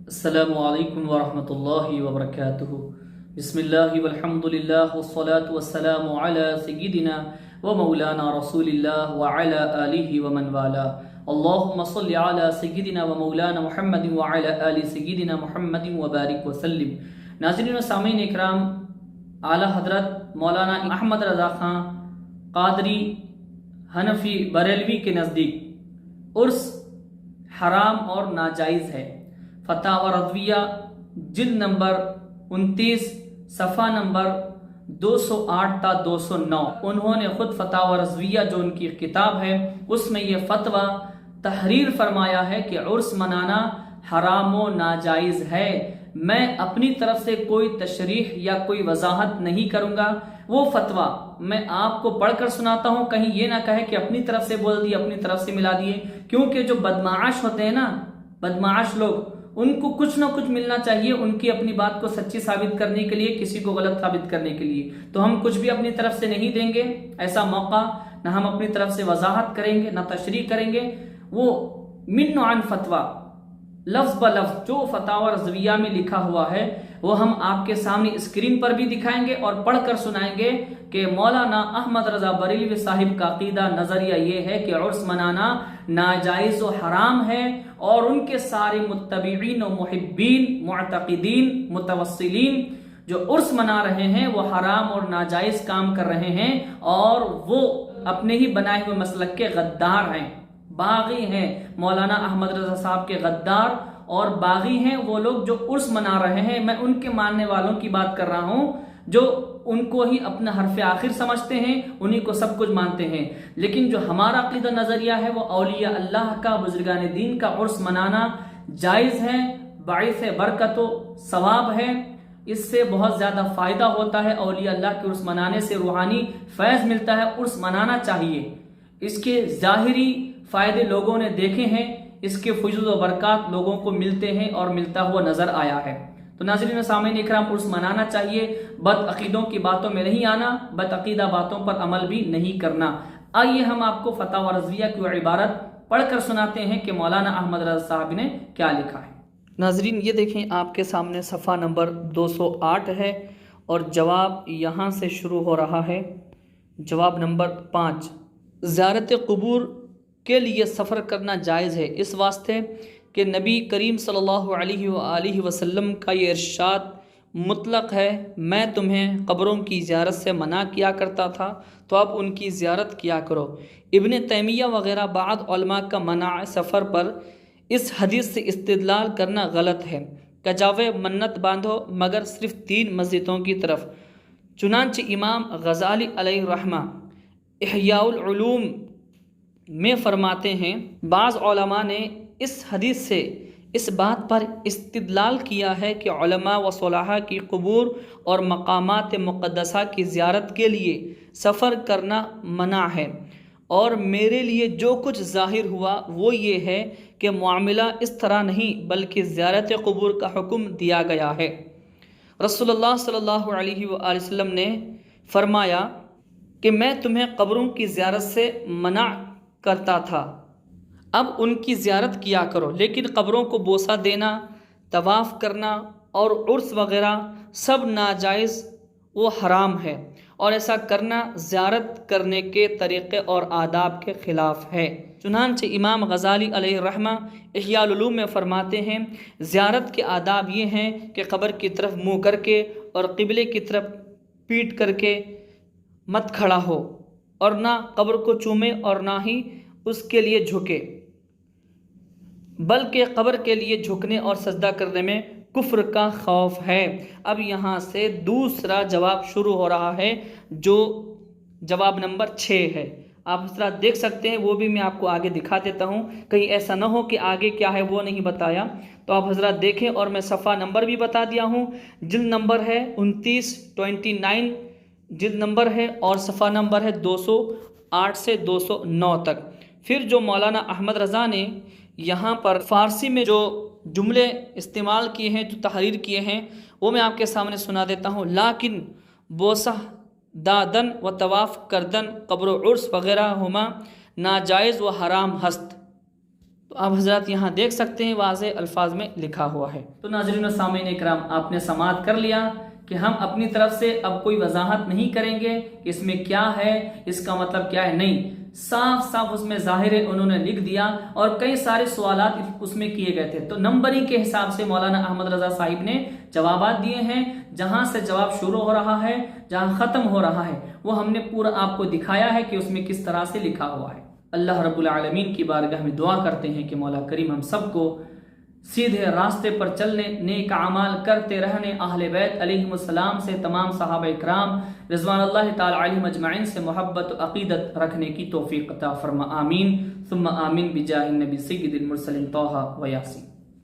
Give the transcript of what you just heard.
السلام علیکم ورحمۃ اللہ وبرکاتہ۔ بسم اللہ والحمدللہ والصلاة والسلام علی سیدنا و مولانا رسول اللہ وعلی آلہ ومن والا۔ اللہم صل علی سیدنا و مولانا محمد وعلی آل سیدنا محمد وبارک وسلم۔ ناظرین و سامعین اکرام، اعلیٰ حضرت مولانا احمد رضا خان قادری حنفی بریلوی کے نزدیک عرس حرام اور ناجائز ہے۔ فتاوی رضویہ جلد نمبر 29 صفحہ نمبر 208 تا 209، انہوں نے خود فتاوی رضویہ جو ان کی کتاب ہے اس میں یہ فتویٰ تحریر فرمایا ہے کہ عرس منانا حرام و ناجائز ہے۔ میں اپنی طرف سے کوئی تشریح یا کوئی وضاحت نہیں کروں گا، وہ فتویٰ میں آپ کو پڑھ کر سناتا ہوں، کہیں یہ نہ کہے کہ اپنی طرف سے بول دیے، اپنی طرف سے ملا دیے، کیونکہ جو بدمعاش ہوتے ہیں نا، بدمعاش لوگ، ان کو کچھ نہ کچھ ملنا چاہیے ان کی اپنی بات کو سچی ثابت کرنے کے لیے، کسی کو غلط ثابت کرنے کے لیے۔ تو ہم کچھ بھی اپنی طرف سے نہیں دیں گے، ایسا موقع نہ ہم اپنی طرف سے وضاحت کریں گے نہ تشریح کریں گے۔ وہ من عن فتویٰ لفظ بلفظ جو فتاوی رضویہ میں لکھا ہوا ہے وہ ہم آپ کے سامنے اسکرین پر بھی دکھائیں گے اور پڑھ کر سنائیں گے کہ مولانا احمد رضا بریلوی صاحب کا عقیدہ نظریہ یہ ہے کہ عرس منانا ناجائز و حرام ہے، اور ان کے سارے متبعین و محبین، معتقدین، متوسلین جو عرس منا رہے ہیں وہ حرام اور ناجائز کام کر رہے ہیں، اور وہ اپنے ہی بنائے ہوئے مسلک کے غدار ہیں، باغی ہیں۔ مولانا احمد رضا صاحب کے غدار اور باغی ہیں وہ لوگ جو عرس منا رہے ہیں۔ میں ان کے ماننے والوں کی بات کر رہا ہوں جو ان کو ہی اپنا حرف آخر سمجھتے ہیں، انہی کو سب کچھ مانتے ہیں۔ لیکن جو ہمارا عقیدہ نظریہ ہے وہ اولیاء اللہ کا، بزرگان دین کا عرس منانا جائز ہے، باعث برکت و ثواب ہے، اس سے بہت زیادہ فائدہ ہوتا ہے۔ اولیاء اللہ کے عرس منانے سے روحانی فیض ملتا ہے، عرس منانا چاہیے۔ اس کے ظاہری فائدے لوگوں نے دیکھے ہیں، اس کے فضل و برکات لوگوں کو ملتے ہیں اور ملتا ہوا نظر آیا ہے۔ تو ناظرین و سامعین اکرام، عرس منانا چاہیے، بد عقیدوں کی باتوں میں نہیں آنا، بد عقیدہ باتوں پر عمل بھی نہیں کرنا۔ آئیے ہم آپ کو فتاوی رضویہ کی عبارت پڑھ کر سناتے ہیں کہ مولانا احمد رضا صاحب نے کیا لکھا ہے۔ ناظرین یہ دیکھیں، آپ کے سامنے صفحہ نمبر 208 ہے اور جواب یہاں سے شروع ہو رہا ہے۔ جواب نمبر 5، زیارت قبور کے لیے سفر کرنا جائز ہے، اس واسطے کہ نبی کریم صلی اللہ علیہ وآلہ وسلم کا یہ ارشاد مطلق ہے، میں تمہیں قبروں کی زیارت سے منع کیا کرتا تھا تو اب ان کی زیارت کیا کرو۔ ابن تیمیہ وغیرہ بعض علماء کا منع سفر پر اس حدیث سے استدلال کرنا غلط ہے کہ جاوے منت باندھو مگر صرف 3 مسجدوں کی طرف۔ چنانچہ امام غزالی علیہ الرحمہ احیاء العلوم میں فرماتے ہیں، بعض علماء نے اس حدیث سے اس بات پر استدلال کیا ہے کہ علماء و صلحاء کی قبور اور مقامات مقدسہ کی زیارت کے لیے سفر کرنا منع ہے، اور میرے لیے جو کچھ ظاہر ہوا وہ یہ ہے کہ معاملہ اس طرح نہیں بلکہ زیارت قبور کا حکم دیا گیا ہے۔ رسول اللہ صلی اللہ علیہ وآلہ وسلم نے فرمایا کہ میں تمہیں قبروں کی زیارت سے منع کرتا تھا، اب ان کی زیارت کیا کرو، لیکن قبروں کو بوسہ دینا، طواف کرنا اور عرس وغیرہ سب ناجائز و حرام ہے، اور ایسا کرنا زیارت کرنے کے طریقے اور آداب کے خلاف ہے۔ چنانچہ امام غزالی علیہ الرحمہ احیاء العلوم میں فرماتے ہیں، زیارت کے آداب یہ ہیں کہ قبر کی طرف منہ کر کے اور قبلے کی طرف پیٹ کر کے مت کھڑا ہو، اور نہ قبر کو چومے اور نہ ہی اس کے لیے جھکے، بلکہ قبر کے لیے جھکنے اور سجدہ کرنے میں کفر کا خوف ہے۔ اب یہاں سے دوسرا جواب شروع ہو رہا ہے جو جواب نمبر 6 ہے، آپ حضرات دیکھ سکتے ہیں، وہ بھی میں آپ کو آگے دکھا دیتا ہوں، کہیں ایسا نہ ہو کہ آگے کیا ہے وہ نہیں بتایا۔ تو آپ حضرات دیکھیں، اور میں صفحہ نمبر بھی بتا دیا ہوں، جلد نمبر ہے 29 جلد نمبر ہے، اور صفحہ نمبر ہے 208 سے 209 تک۔ پھر جو مولانا احمد رضا نے یہاں پر فارسی میں جو جملے استعمال کیے ہیں، جو تحریر کیے ہیں، وہ میں آپ کے سامنے سنا دیتا ہوں۔ لیکن بوسہ دادن و طواف کردن قبر و عرس وغیرہ ہما ناجائز و حرام ہست۔ تو تو آپ حضرات یہاں دیکھ سکتے ہیں واضح الفاظ میں لکھا ہوا ہے۔ تو ناظرین و سامعین اکرام، آپ نے سماعت کر لیا کہ ہم اپنی طرف سے اب کوئی وضاحت نہیں کریں گے کہ اس میں کیا ہے، اس کا مطلب کیا ہے، نہیں، صاف صاف اس میں ظاہر انہوں نے لکھ دیا، اور کئی سارے سوالات اس میں کیے گئے تھے، تو نمبرنگ کے حساب سے مولانا احمد رضا صاحب نے جوابات دیے ہیں۔ جہاں سے جواب شروع ہو رہا ہے، جہاں ختم ہو رہا ہے، وہ ہم نے پورا آپ کو دکھایا ہے کہ اس میں کس طرح سے لکھا ہوا ہے۔ اللہ رب العالمین کی بارگاہ میں دعا کرتے ہیں کہ مولا کریم ہم سب کو سیدھے راستے پر چلنے، نیک اعمال کرتے رہنے، اہل بیت علیہم السلام سے، تمام صحابہ اکرام رضوان اللہ تعالی علیہم اجمعین سے محبت و عقیدت رکھنے کی توفیق عطا فرما، آمین ثم آمین بجاہ النبی سید المرسلین طہ و یاسین۔